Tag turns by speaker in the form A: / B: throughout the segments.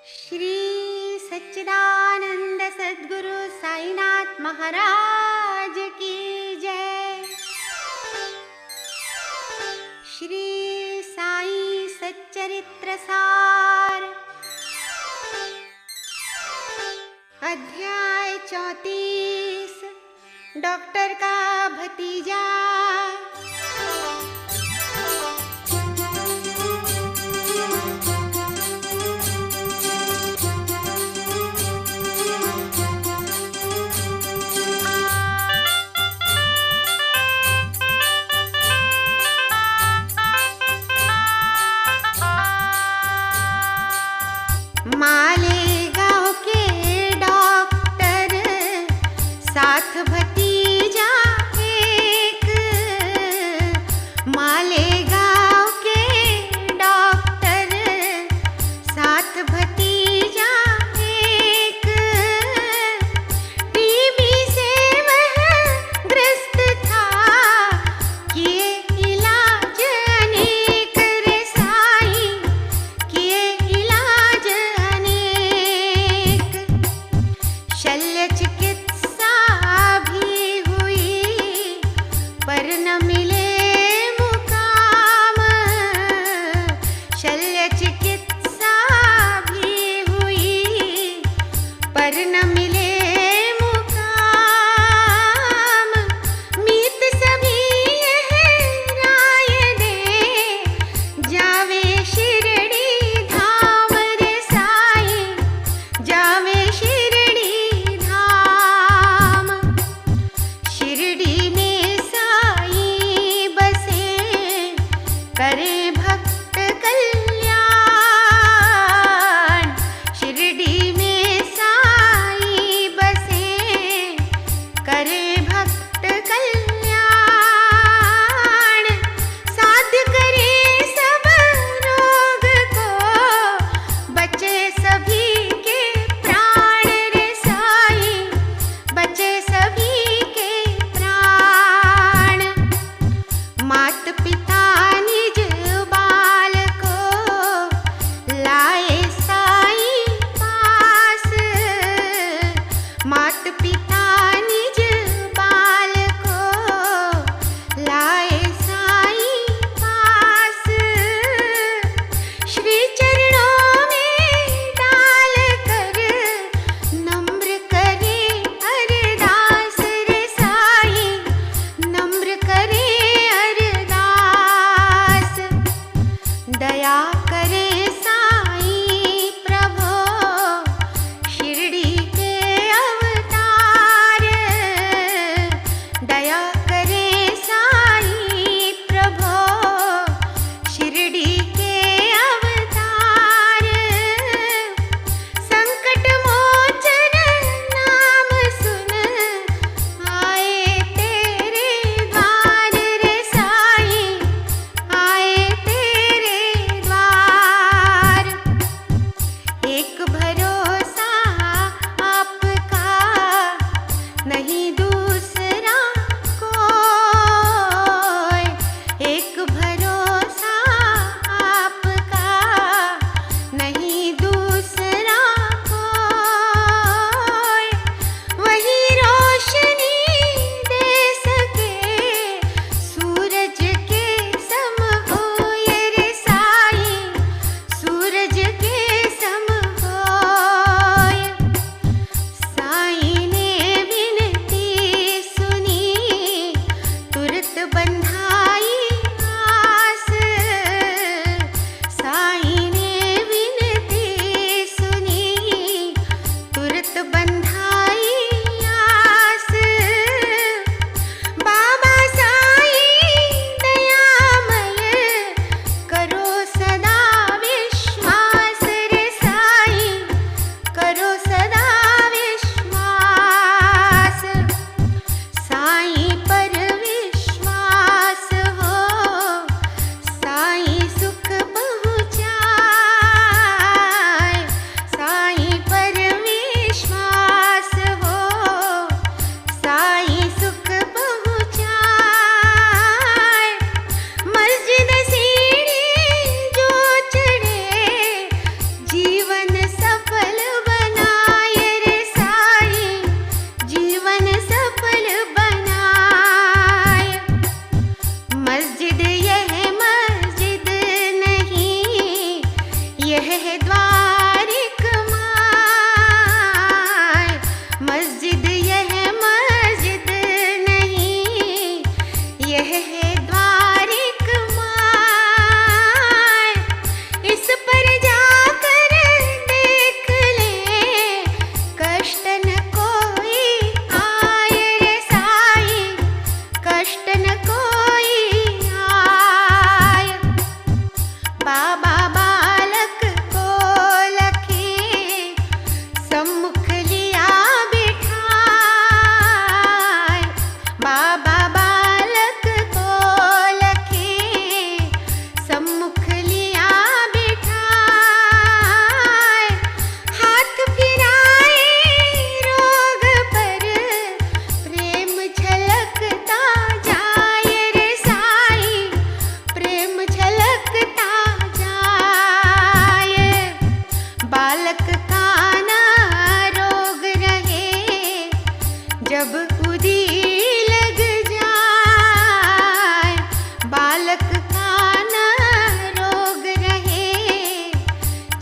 A: श्री सच्चिदानंद सद्गुरु साईनाथ महाराज की जय। श्री साई सच्चरित्र सार अध्याय 34 डॉक्टर का भतीजा। मालेगांव के डॉक्टर साथ भतीजा एक। मालेगांव के डॉक्टर साथ भतीजा एक। टीबी से वह ग्रस्त था, किए इलाज अनेक रे साईं, किए इलाज अनेक।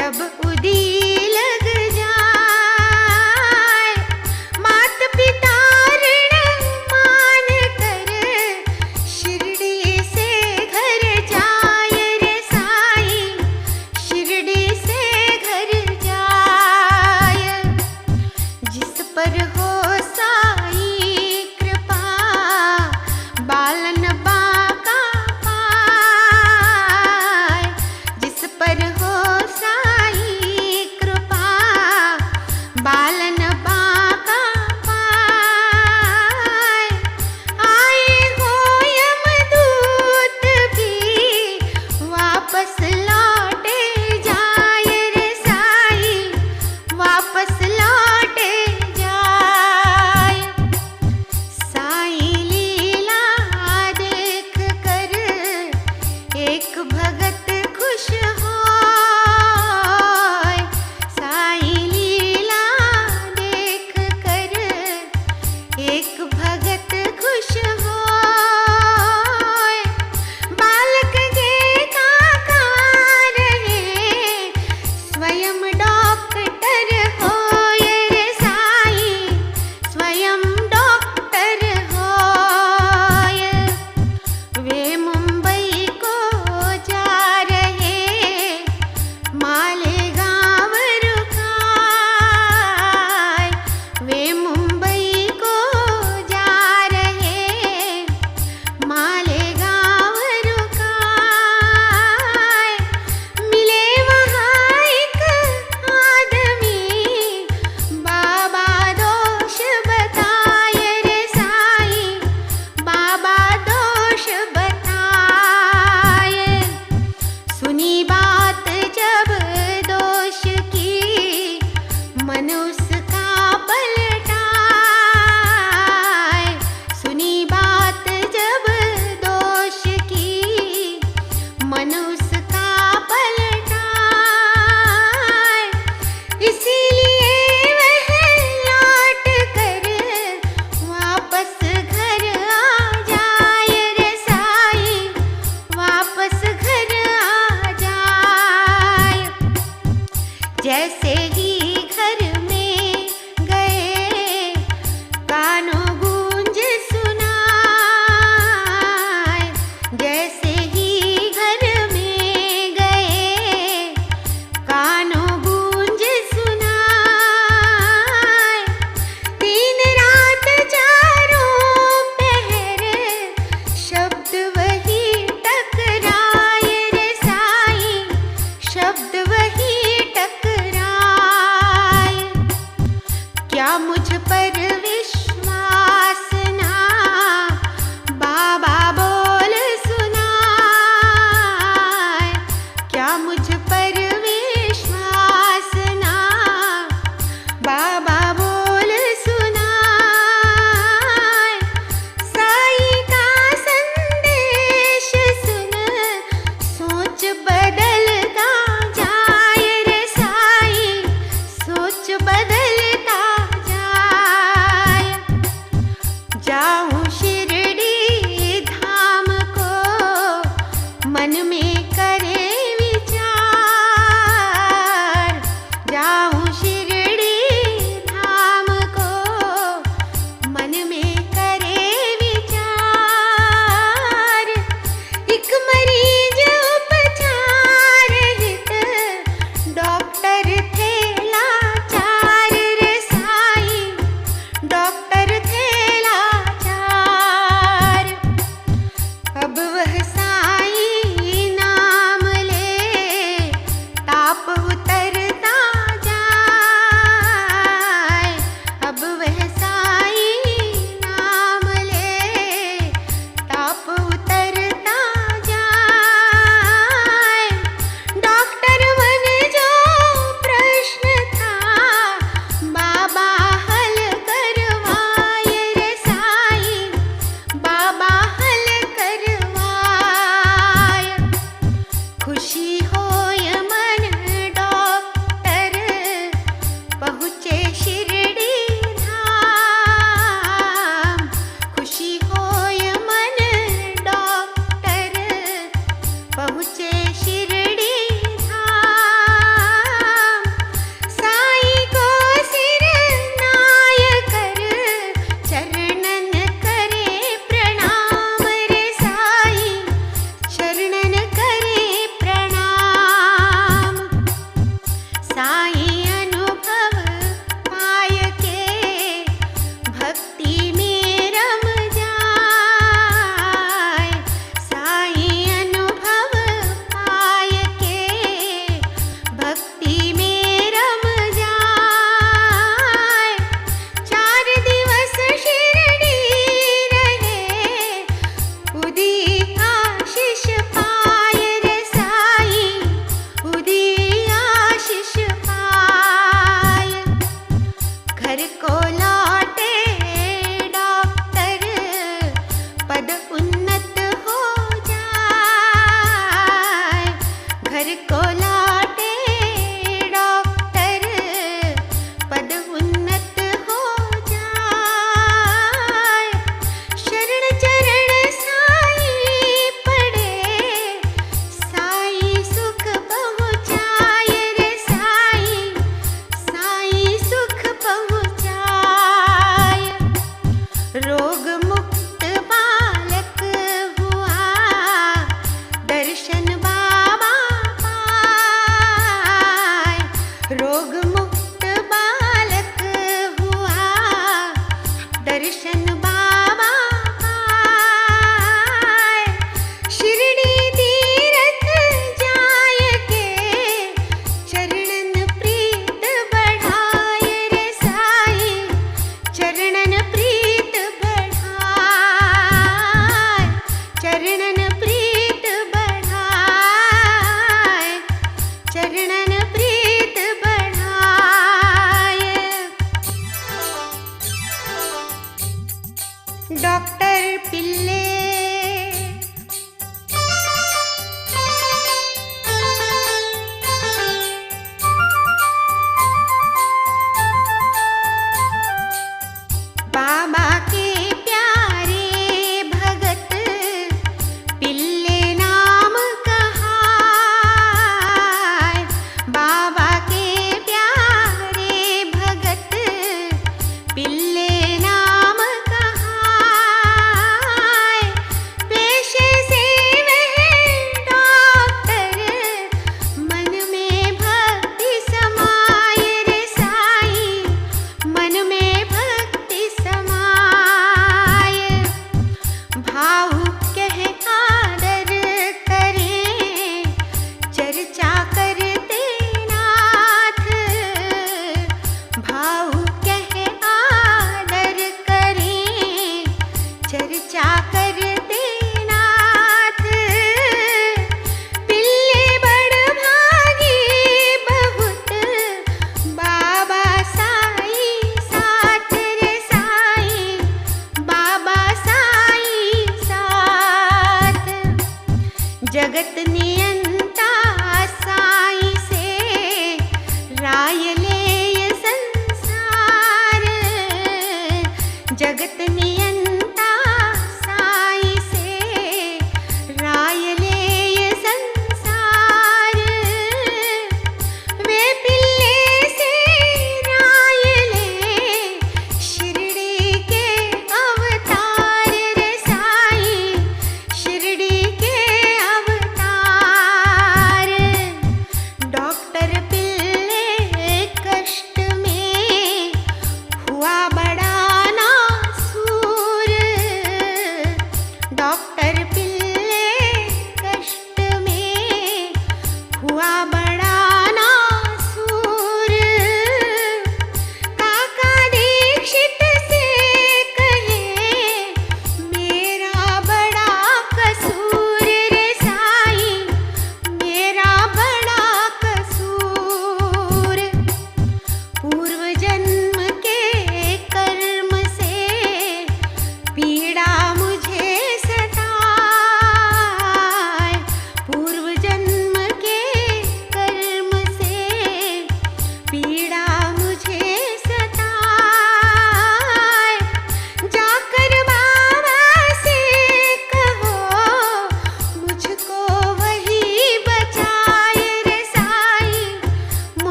A: जब उदी लग जाए, मात पिता ऋण मान कर शिरडी से घर जाए रे साईं, शिरडी से घर जाए। जिस पर हो साई कृपा, बालन बाका पाए। जिस पर हो साई कृपा, बालन बाका पाए। आए हो यमदूत भी वापस लौटे जाए रे साईं, वापस लौटे जाए। साईं लीला देख कर एक भगत खुश होय, साईं लीला देख कर एक भगत खुश होय। बालक के काका रहे स्वयं डॉक्टर होय रे साईं, स्वयं डॉक्टर होय। वे मुंबई को जा रहे, मालेगांव रुकाए। वे मुंबई को जा रहे, मालेगांव रुकाए। मिले वहाँ एक आदमी, बाबा दोष बताए रे साईं, बाबा दोष बताए। सुनी बात जब दोष की, मन उसका पलटाए। सुनी बात जब दोष की, मन उसका पलटाए। इसीलिए वह लौट कर वापस घर आ जाए रे साईं, वापस घर आ जाए। जैसे ही घर में गए, कानों गूंज सुनाए। जैसे ही घर में गए, कानों गूंज सुनाए। दिन रात चारों पहर शब्द वही टकराए रे साईं, शब्द वही टकराए।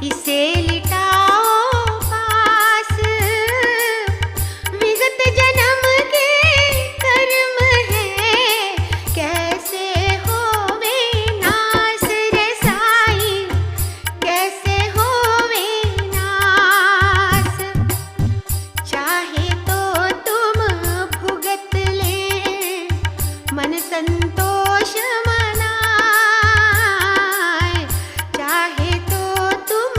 A: इसे लिटाओ पास, विगत जन्म के कर्म है, कैसे होवे नास रे साईं, कैसे होवे नास। चाहे तो तुम भुगत ले मन संतोष मनाए, चाहे तो तुम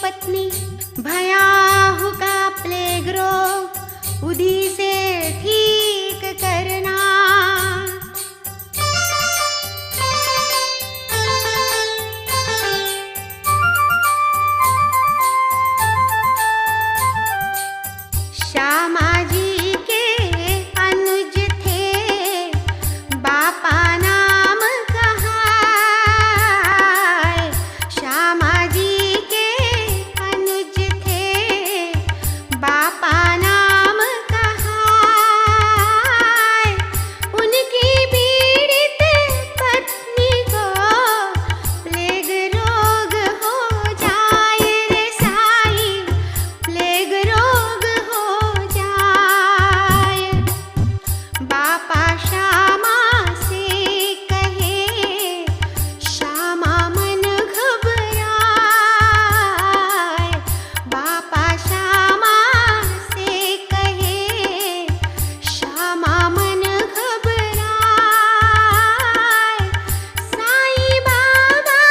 A: पत्नी भया हुका प्लेग रोग उधी से ठीक करना। श्यामा जी के अनुज थे बापा नाम कहाए। श्यामा जी के अनुज थे बापा नाम कहाए। उनकी पीड़ित पत्नी को प्लेग रोग हो जाए रे साई, प्लेग रोग हो जाए। बापा श्यामा से कहे श्यामा मन घबराए। बापा श्यामा से कहे श्यामा मन घबराए। साईं बाबा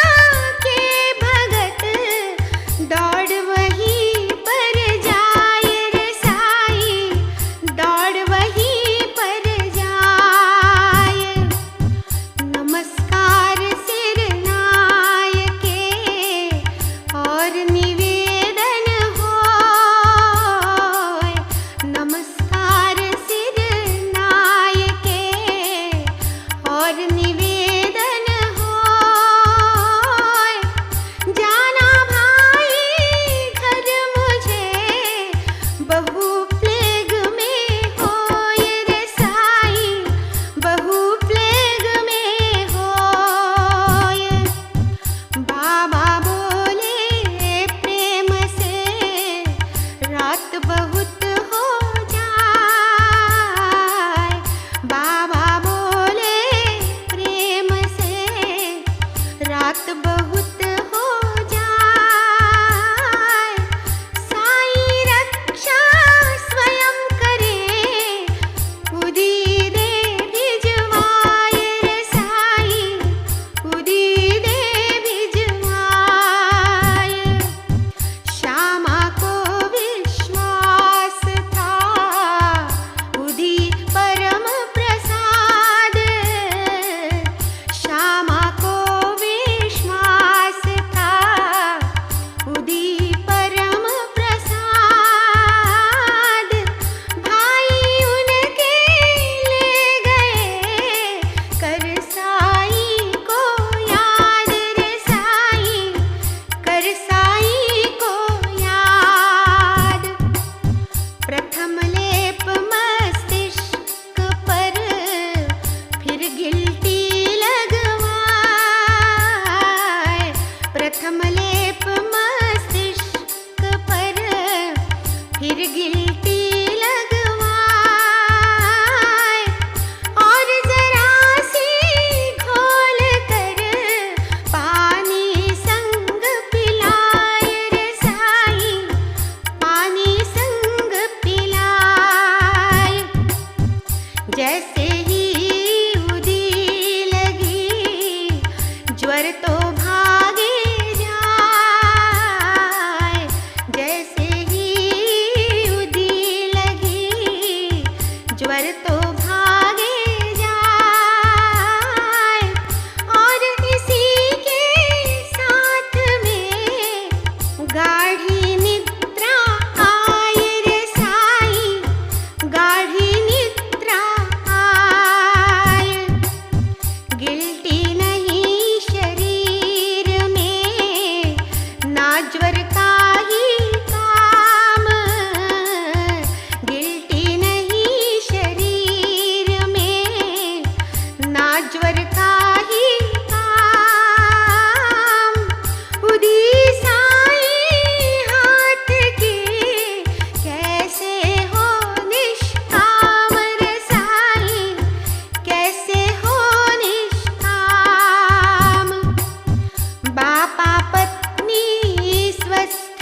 A: के भगत दौड़ वहीं पर जाए रे साई, दौड़ वहीं पर जाए। नमस्कार सिर नाय के और निवेदन होय। नमस्कार सिर नाय के और निवेदन होय। जाना भाई घर मुझे बहु प्लेग में होय रे साई, बहु प्लेग में होय। बाबा बोले प्रेम से रात बहुत हो जाए। बाबा बोले प्रेम से रात बहुत हो जाए। साईं रक्षा स्वयं करे उदी दे भिजवाए रे साई, उदी दे भिजवाए। श्यामा को विश्वास था उदी परम प्रसाद। श्यामा को विश्वास था उदी परम प्रसाद। भाई उनके ले गए कर साई को याद रे साई, कर साई को याद। प्रथम लेप मस्तिष्क पर फिर गिल्टी लगवाए। प्रथम लेप मस्तिष्क पर फिर गिल्टी लगवाए। और जरा सी घोल कर पानी संग पिलाए रे साई, पानी संग पिलाए। जैसे ही उदी लगी ज्वर तो भागे जाए। जैसे ही उदी लगी ज्वर तो भागे जाए। और इसी के साथ में गाढ़ी निद्रा आए रे साई, गाढ़ी निद्रा आए। गिल्टी नहीं शरीर में ना ज्वर का ही काम। गिल्टी नहीं शरीर में ना ज्वर का ही काम। उदी साई हाथ के कैसे हो निष्काम रे साई, कैसे हो निष्काम। बापा पत्नी स्वस्थ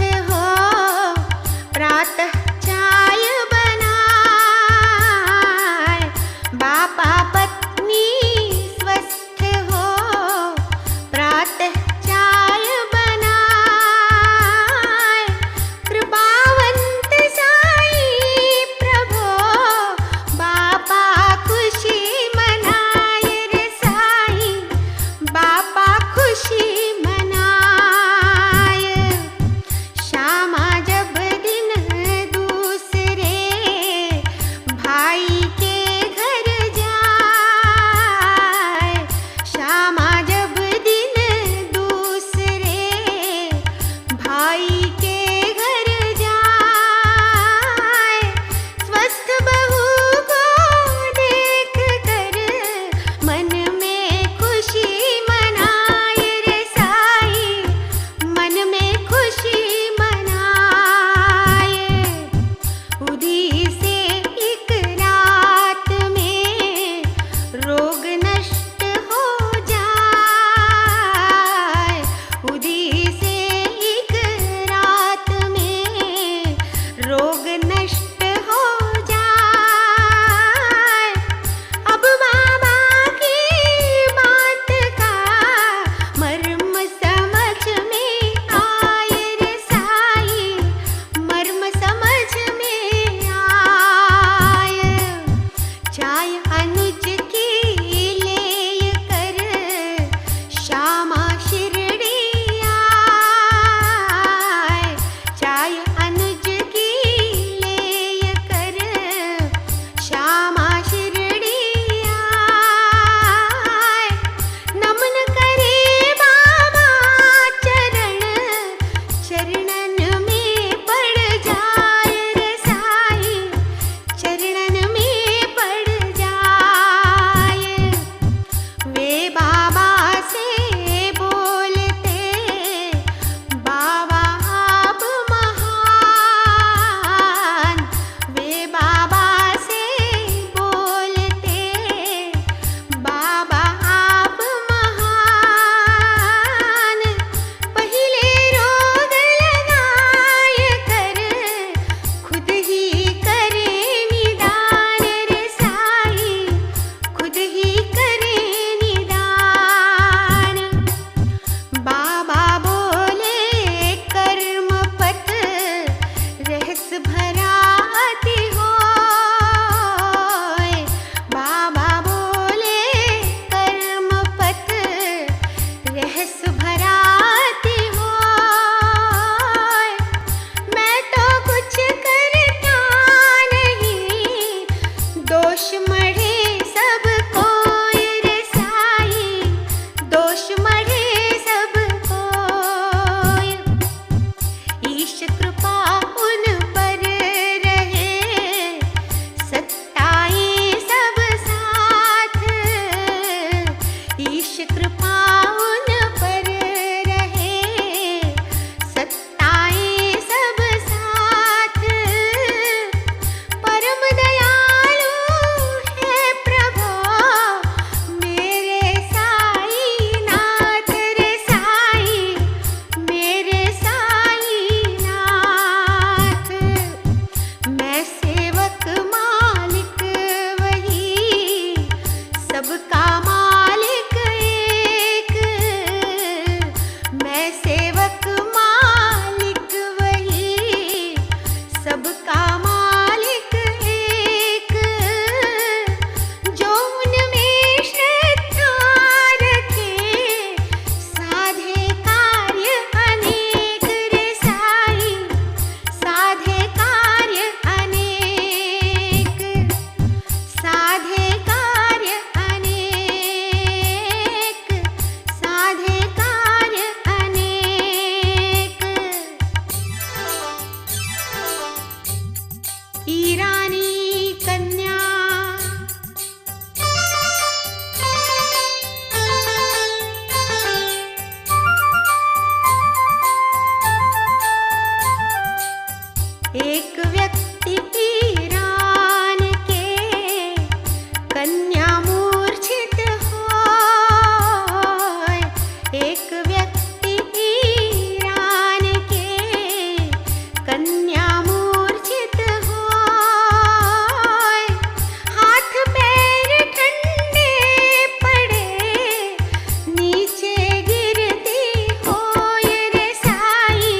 A: ईरानी कन्या। एक व्यक्ति ईरान के कन्या मूर्छित होय। एक व्यक्ति ईरान के कन्या मूर्छित होय। हाथ पैर ठंडे पड़े नीचे गिरती होय रे साई,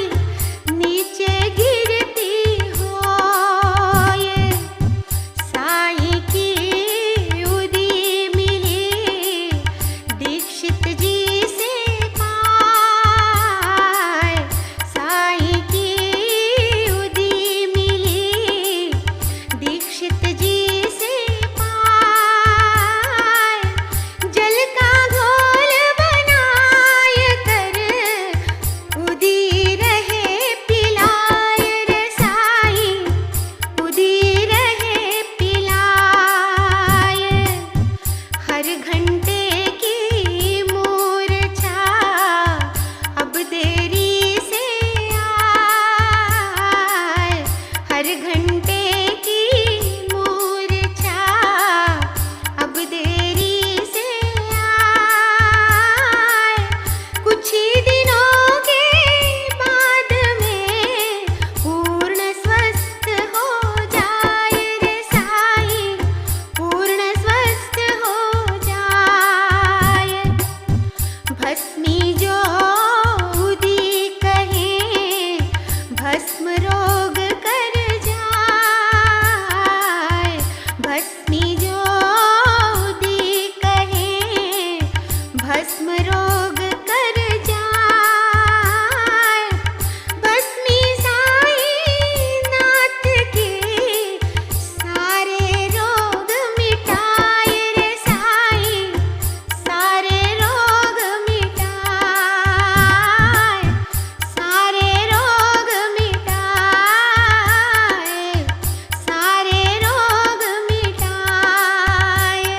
A: नीचे गिरती होय। साई की उदी मिली दीक्षित जी से पाय। साई की उदी मिली दीक्षित जी से पाय। जल का घोल बनाय कर उदी रहे पिलाय रे साई, उदी रहे पिलाय। हर घंटे की मूर्छा अब देरी से आए। हर घंटे की मूर्छा अब देरी से आए। कुछ ही दिनों के बाद में पूर्ण स्वस्थ हो जाए रे साई, पूर्ण स्वस्थ हो जाए। भस्मी जो उदी कहे भस्म रोग कर जाए। भस्मी जो उदी कहे भस्म रोग कर जाए। भस्मी साई नाथ के सारे रोग मिटाए रे साई, सारे रोग मिटाए, सारे रोग मिटाए, सारे रोग मिटाए।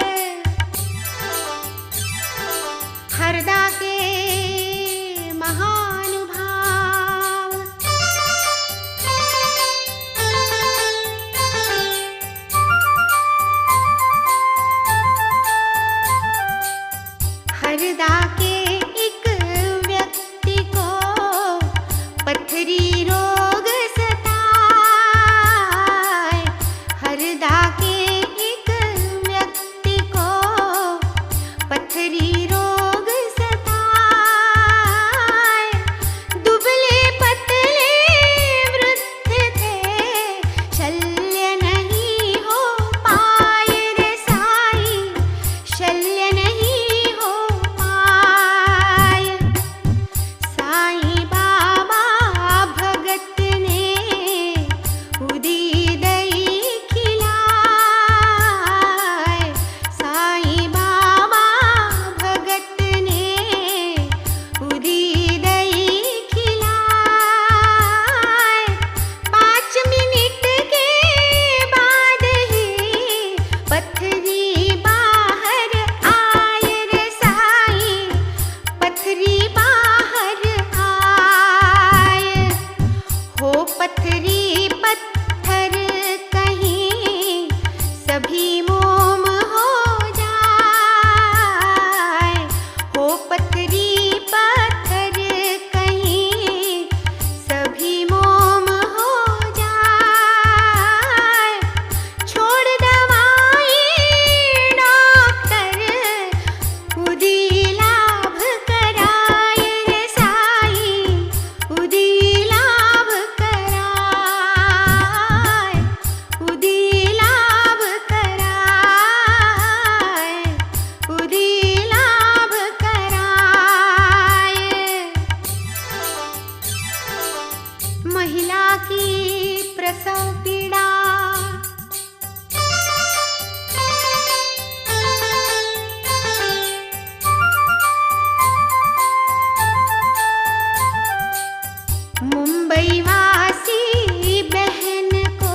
A: हरदा के महानुभाव हरदा के एक व्यक्ति को पथरी रोग सताए। हरदा के एक व्यक्ति को पथरी रोग सताए। दुबले पतले वृद्ध थे, शल्य नहीं हो पाए रे साई, शल्य नहीं हो पाए। साई बाबा भगत ने उदी दई खिलाए। साई बाबा भगत ने उदी दई खिलाए। 5 मिनट के बाद ही पथरी बाहर आए रे साई, पथरी बाहर आए। हो पथरी पत्थर कहीं सभी मोम हो जाए। हो पथरी पत्थर कहीं सभी मोम हो जाए। छोड़ दवाई डॉक्टर उदी लाभ कराए रे साई, उदी लाभ कराए, उदी लाभ कराए, उदी लाभ कराए। महिला की प्रसव पीड़ा मुंबई वासी बहन को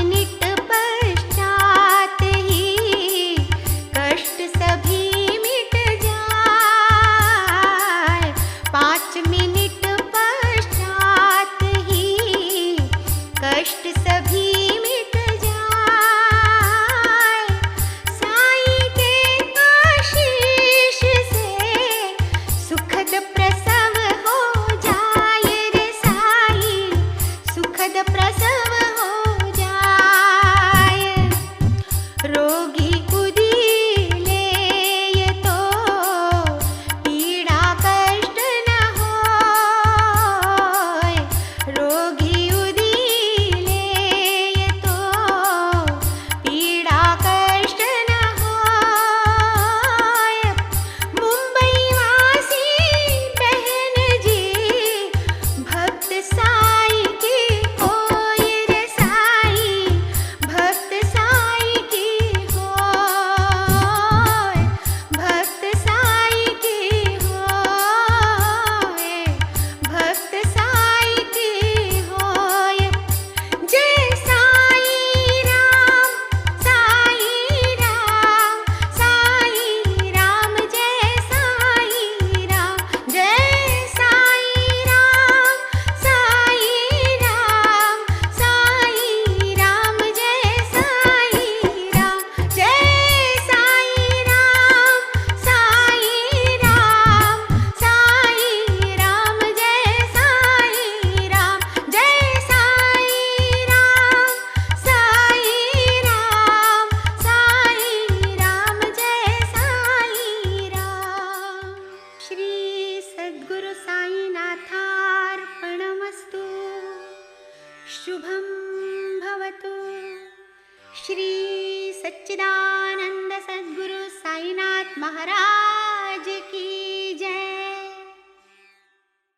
A: मिनट पश्चात ही कष्ट सभी मिट जाए। 5 मिनट पश्चात ही कष्ट सभी मिट जाए। साईं के आशीष से सुखद प्रसव हो जाए रे साईं, सुखद प्रसव हो जाए। रोगी उदीले ये तो पीड़ा कष्ट न होय। रोगी उदीले ये तो पीड़ा कष्ट न होय। मुंबई वासी बहन जी भक्त साई की होय रे साईं, भक्त साई की होय, भक्त साई की होय, भक्त साई की होय। जय साई राम, साई राम, साई राम, जय साई राम, जय साई राम, साई राम, साई राम, जय साई राम, जय साई राम, साई राम, साई राम, जय साई राम, जय साई राम, साई राम, साई राम, जय साई राम। श्री सद्गुरु साईनाथार्पणमस्तु। शुभं भवतु। श्री सच्चिदानंद सद्गुरु साईनाथ महाराज